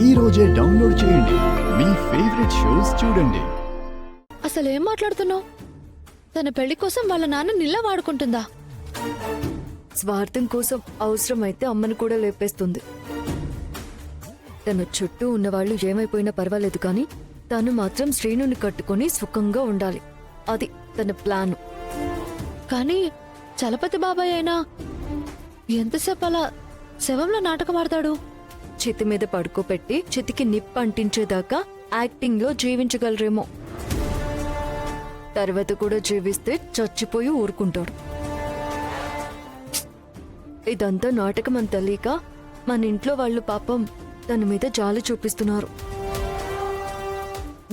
ఈ రోజే డౌన్లోడ్ చేయండి. మీ ఫేవరెట్ షోస్ చూడండి. అసలు ఏం మాట్లాడుతున్నావు? తన పెళ్లి కోసం వాళ్ళ నాన్న నిల్లా వాడుకుంటుందా? స్వార్థం కోసం అవసరమైతే అమ్మను కూడా లేపేస్తుంది. తన చుట్టూ ఉన్నవాళ్లు ఏమైపోయినా పర్వాలేదు కానీ తను మాత్రం శ్రీనుని కట్టుకుని సుఖంగా ఉండాలి. అది తన ప్లాన్. కానీ చలపతి బాబాయ్ అయినా ఎంతసేపు అలా శవంలో నాటకం ఆడతాడు? చితి మీద పడుకోపెట్టి చితికి నిప్పు అంటించేదాకా యాక్టింగ్ లో జీవించగలరేమో. తర్వాత కూడా జీవిస్తే చచ్చిపోయి ఊరుకుంటాడు. ఇదంతా నాటకం అని తెలియక మన ఇంట్లో వాళ్ళు పాపం తన మీద జాలి చూపిస్తున్నారు.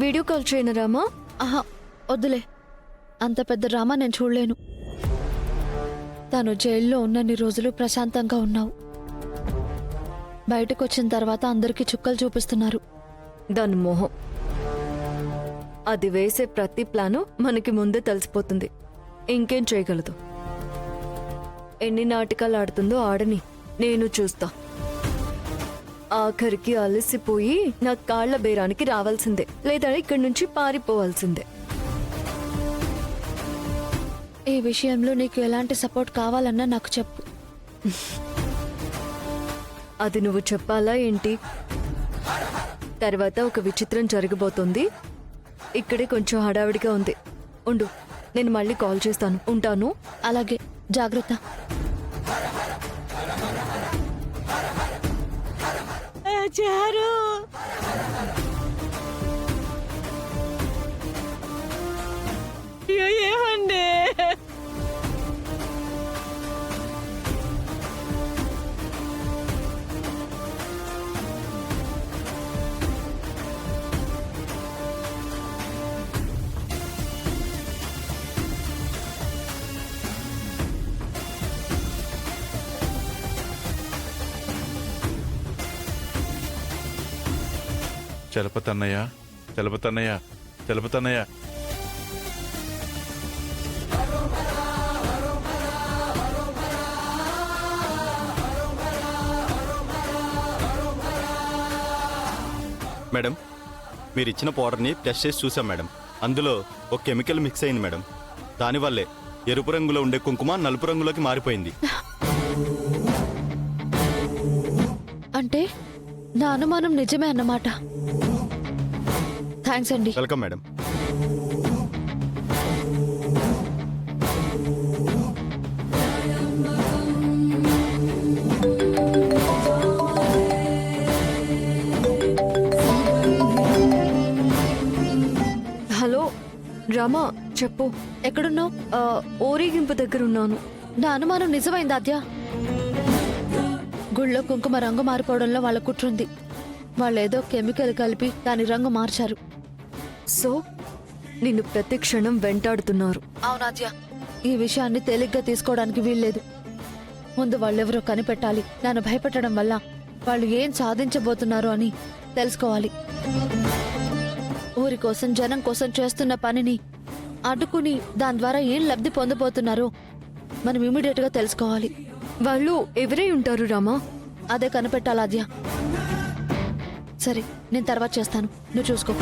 వీడియో కాల్ చేయను రామా? ఆహా, వద్దులే. అంత పెద్ద డ్రామా నేను చూడలేను. తను జైల్లో ఉన్నన్ని రోజులు ప్రశాంతంగా ఉన్నావు. బయటకు వచ్చిన తర్వాత అందరికీ చుక్కలు చూపిస్తున్నారు. దాని మొహం. అది వేసే ప్రతి ప్లాను మనకి ముందే తెలిసిపోతుంది. ఇంకేం చేయగలదు? ఎన్ని నాటకాలు ఆడుతుందో ఆడని, నేను చూస్తా. ఆఖరికి అలసిపోయి నా కాళ్ల బేరానికి రావాల్సిందే, లేదా ఇక్కడి నుంచి పారిపోవాల్సిందే. ఈ విషయంలో నీకు ఎలాంటి సపోర్ట్ కావాలన్నా నాకు చెప్పు. అది నువ్వు చెప్పాలా ఏంటి? తర్వాత ఒక విచిత్రం జరగబోతోంది. ఇక్కడే కొంచెం హడావిడిగా ఉంది. ఉండు, నేను మళ్ళీ కాల్ చేస్తాను. ఉంటాను. అలాగే, జాగ్రత్త. చారు, ఏమండి? చలపతన్నయ్య, చలపతన్నయ్య, చలపతన్నయ్య. మేడం, మీరు ఇచ్చిన పౌడర్ని టెస్ట్ చేసి చూసాం మేడం. అందులో ఒక కెమికల్ మిక్స్ అయింది మేడం. దానివల్లే ఎరుపు రంగులో ఉండే కుంకుమ నలుపు రంగులోకి మారిపోయింది. అంటే నా అనుమానం నిజమే అన్నమాట. థ్యాంక్స్ అండి. Welcome madam. హలో రామా, చెప్పు. ఎక్కడున్నావు? ఊరేగింపు దగ్గర ఉన్నాను. నా అనుమానం నిజమైంది ఆద్య. గుళ్ళో కుంకుమ రంగు మారిపోవడంలో వాళ్ళ కుట్రుంది. వాళ్ళేదో కెమికల్ కలిపి దాని రంగు మార్చారు. సో నిన్ను ప్రతి క్షణం వెంటాడుతున్నారు. అవునాద్య, ఈ విషయాన్ని తేలిగ్గా తీసుకోవడానికి వీల్లేదు. ముందు వాళ్ళెవరో కనిపెట్టాలి. నన్ను భయపెట్టడం వల్ల వాళ్ళు ఏం సాధించబోతున్నారు అని తెలుసుకోవాలి. ఊరి కోసం, జనం కోసం చేస్తున్న పనిని అడ్డుకుని దాని ద్వారా ఏం లబ్ధి పొందబోతున్నారో మనం ఇమీడియట్ గా తెలుసుకోవాలి. వాళ్ళు ఎవరై ఉంటారు రామా? అదే కనిపెట్టాలి ఆద్య. సరే, నేను తర్వాత చేస్తాను, నువ్వు చూసుకో.